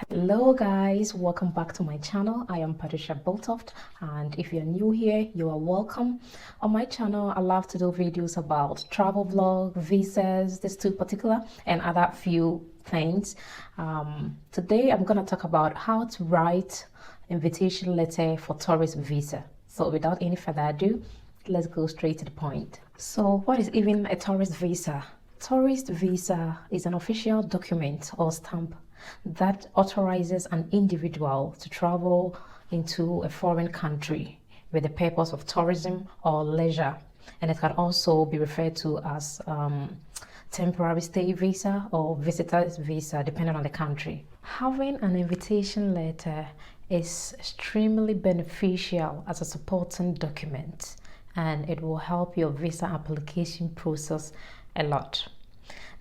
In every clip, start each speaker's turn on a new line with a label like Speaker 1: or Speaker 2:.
Speaker 1: Hello guys, welcome back to my channel. I am Patricia Boltoft, and if you're new here, you are welcome. On my channel, I love to do videos about travel vlog, visas, these two particular, and other few things. Today I'm gonna talk about how to write invitation letter for tourist visa. So without any further ado, let's go straight to the point. So what is even a tourist visa? Tourist visa is an official document or stamp that authorizes an individual to travel into a foreign country with the purpose of tourism or leisure, and it can also be referred to as temporary stay visa or visitor's visa depending on the country. Having an invitation letter is extremely beneficial as a supporting document, and it will help your visa application process a lot.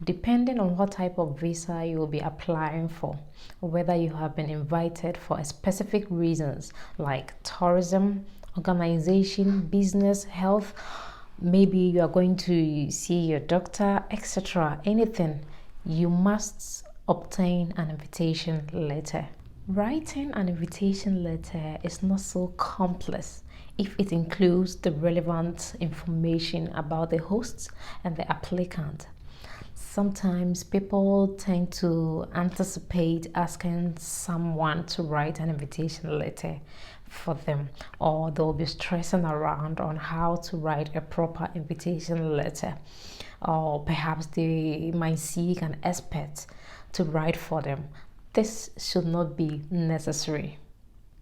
Speaker 1: Depending on what type of visa you will be applying for, whether you have been invited for a specific reasons like tourism, organization, business, health, maybe you are going to see your doctor, etc., anything, you must obtain an invitation letter. Writing an invitation letter is not so complex if it includes the relevant information about the host and the applicant. Sometimes people tend to anticipate asking someone to write an invitation letter for them, or they'll be stressing around on how to write a proper invitation letter, or perhaps they might seek an expert to write for them. This should not be necessary.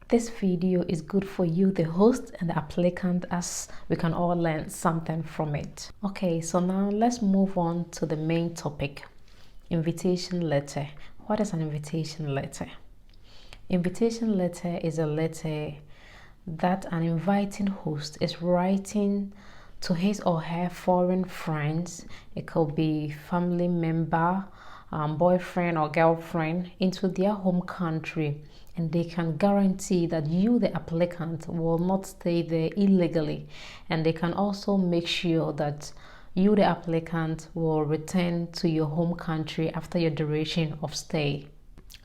Speaker 1: This video is good for you, the host and the applicant, as we can all learn something from it. Okay, so now let's move on to the main topic, invitation letter. What is an invitation letter? Invitation letter is a letter that an inviting host is writing to his or her foreign friends. It could be family member, boyfriend or girlfriend, into their home country, and they can guarantee that you, the applicant, will not stay there illegally, and they can also make sure that you, the applicant, will return to your home country after your duration of stay.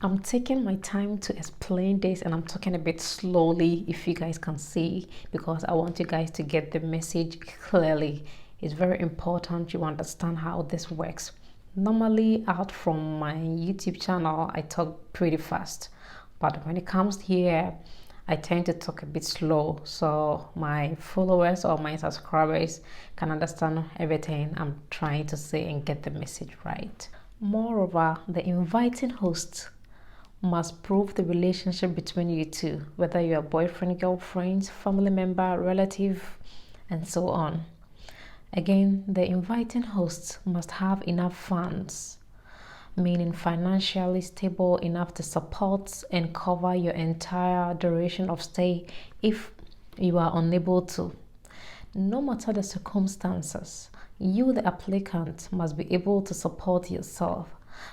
Speaker 1: I'm taking my time to explain this, and I'm talking a bit slowly, if you guys can see, because I want you guys to get the message clearly. It's very important you understand how this works. Normally, out from my YouTube channel, I talk pretty fast, but when it comes here, I tend to talk a bit slow, so my followers or my subscribers can understand everything I'm trying to say and get the message right. Moreover, the inviting host must prove the relationship between you two, whether you're boyfriend, girlfriend, family member, relative, and so on. Again, the inviting host must have enough funds, meaning financially stable enough to support and cover your entire duration of stay if you are unable to. No matter the circumstances, you, the applicant, must be able to support yourself.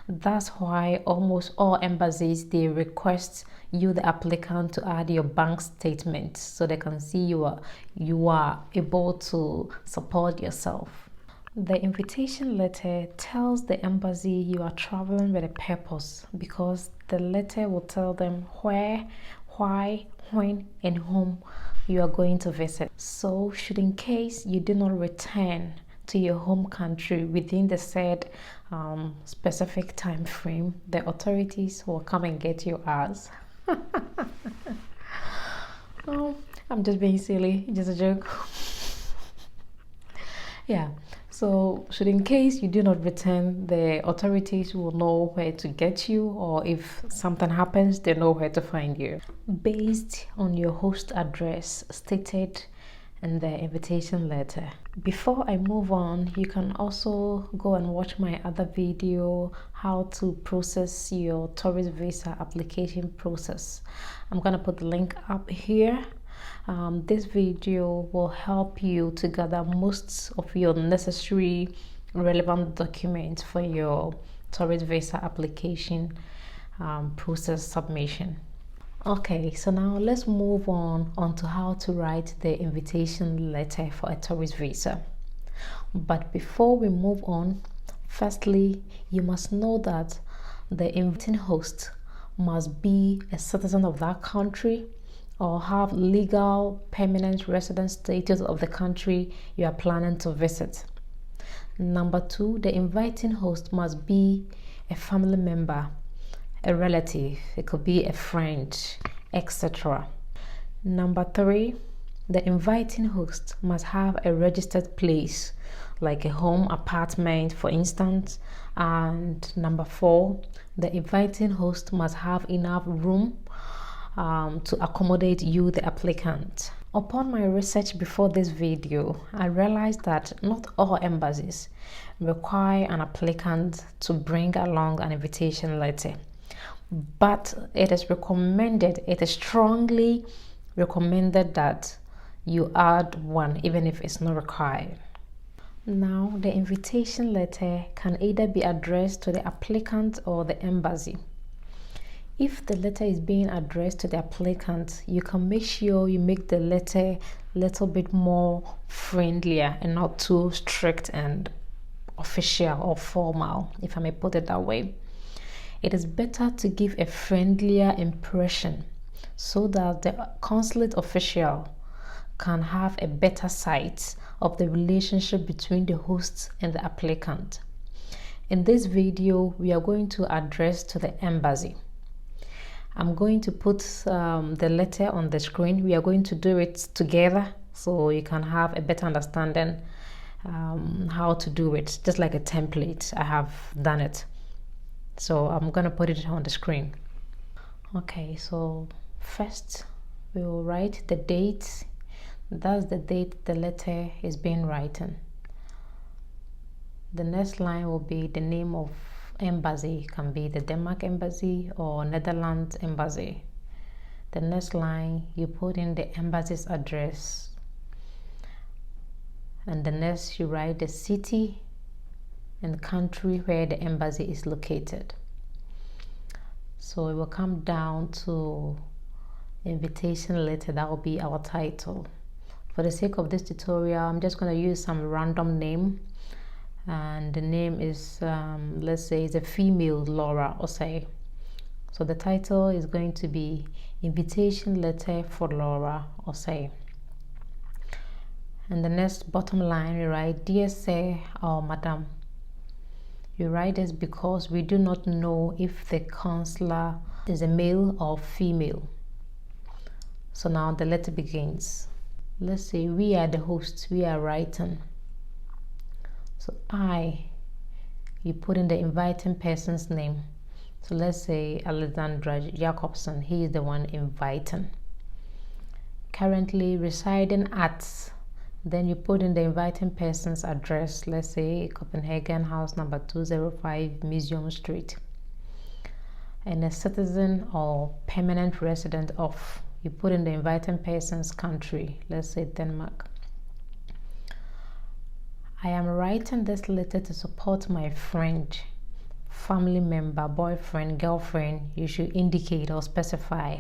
Speaker 1: That's why almost all embassies, they request you, the applicant, to add your bank statement so they can see you are able to support yourself. The invitation letter tells the embassy you are traveling with a purpose, because the letter will tell them where, why, when, and whom you are going to visit. So should in case you do not return to your home country within the said specific time frame, the authorities will come and get your ass. Oh, I'm just being silly, just a joke. Yeah, so should in case you do not return, the authorities will know where to get you, or if something happens, they know where to find you, based on your host address stated in the invitation letter. Before I move on, you can also go and watch my other video, how to process your tourist visa application process. I'm gonna put the link up here. This video will help you to gather most of your necessary relevant documents for your tourist visa application process submission. Okay, so now let's move on to how to write the invitation letter for a tourist visa. But before we move on, firstly, you must know that the inviting host must be a citizen of that country or have legal permanent resident status of the country you are planning to visit. Number 2, the inviting host must be a family member, a relative, it could be a friend, etc. Number 3, the inviting host must have a registered place, like a home, apartment, for instance. And number 4, the inviting host must have enough room to accommodate you, the applicant. Upon my research before this video, I realized that not all embassies require an applicant to bring along an invitation letter, but it is strongly recommended that you add one, even if it's not required. Now, the invitation letter can either be addressed to the applicant or the embassy. If the letter is being addressed to the applicant, you can make sure you make the letter a little bit more friendlier and not too strict and official or formal, if I may put it that way. It is better to give a friendlier impression so that the consulate official can have a better sight of the relationship between the host and the applicant. In this video, we are going to address to the embassy. I'm going to put the letter on the screen. We are going to do it together so you can have a better understanding how to do it, just like a template. I have done it. So I'm going to put it on the screen. Okay, so first we will write the date. That's the date the letter is being written. The next line will be the name of embassy. It can be the Denmark embassy or Netherlands embassy. The next line, you put in the embassy's address, and the next you write the city and country where the embassy is located. So it will come down to invitation letter. That will be our title. For the sake of this tutorial, I'm just going to use some random name, and the name is let's say it's a female, Laura Osei. So the title is going to be invitation letter for Laura Osei. And the next bottom line, you write dear sir or madam. You write this because we do not know if the consular is a male or female. So now the letter begins. Let's say we are the hosts, we are writing. So you put in the inviting person's name. So let's say Alexandra Jacobson, he is the one inviting. Currently residing at, then you put in the inviting person's address. Let's say Copenhagen, house number 205, Museum Street. And a citizen or permanent resident of, you put in the inviting person's country. Let's say Denmark. I am writing this letter to support my friend, family member, boyfriend, girlfriend. You should indicate or specify.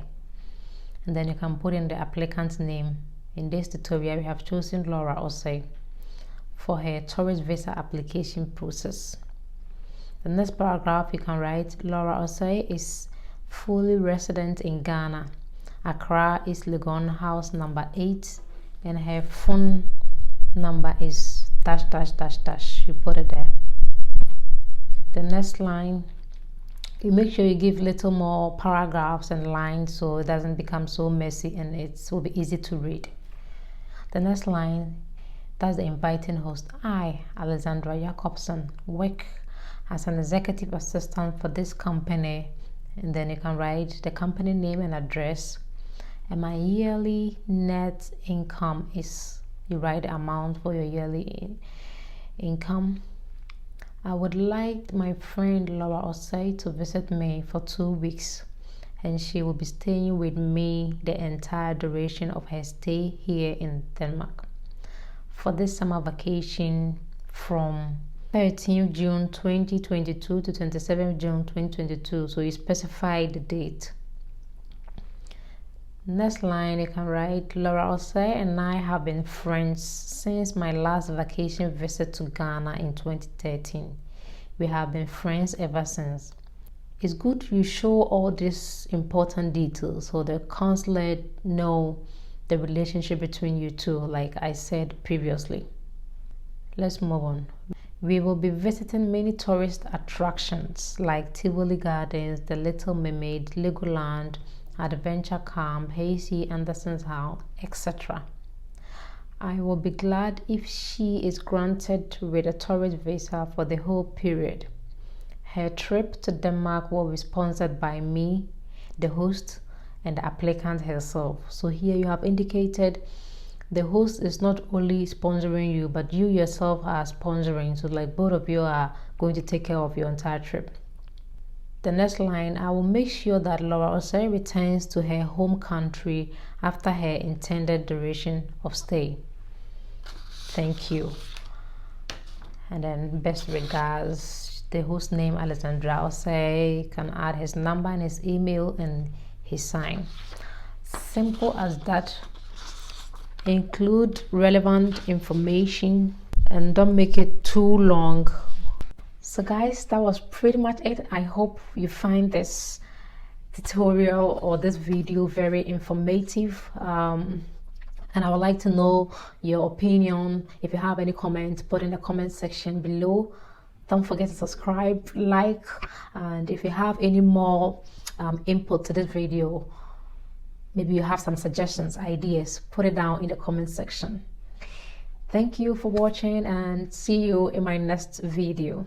Speaker 1: And then you can put in the applicant's name. In this tutorial, we have chosen Laura Osei for her tourist visa application process. The next paragraph, you can write Laura Osei is fully resident in Ghana, Accra, East Legon, house number 8, and her phone number is ... You put it there. The next line, you make sure you give little more paragraphs and lines so it doesn't become so messy and it will be easy to read. The next line, that's the inviting host. I, Alexandra Jacobson, work as an executive assistant for this company. And then you can write the company name and address. And my yearly net income is, you write the amount for your yearly income. I would like my friend Laura Osei to visit me for 2 weeks, and she will be staying with me the entire duration of her stay here in Denmark for this summer vacation from 13th June 2022 to 27th June 2022. So you specify the date. Next line, you can write Laura Osei and I have been friends since my last vacation visit to Ghana in 2013. We have been friends ever since. it's good you show all these important details so the consulate know the relationship between you two, like I said previously. Let's move on. We will be visiting many tourist attractions like Tivoli Gardens, the Little Mermaid, Legoland, Adventure Camp, Hazy Anderson's House, etc. I will be glad if she is granted with a tourist visa for the whole period. Her trip to Denmark will be sponsored by me, the host, and the applicant herself. So here you have indicated the host is not only sponsoring you, but you yourself are sponsoring. So like both of you are going to take care of your entire trip. The next line, I will make sure that Laura Osei returns to her home country after her intended duration of stay. Thank you. And then best regards, the host name Alexandra Osei, can add his number and his email and his sign. Simple as that. Include relevant information and don't make it too long. So guys, that was pretty much it. I hope you find this tutorial or this video very informative, and I would like to know your opinion. If you have any comments, put in the comment section below. Don't forget to subscribe, like, and if you have any more input to this video, maybe you have some suggestions, ideas, put it down in the comment section. Thank you for watching and see you in my next video.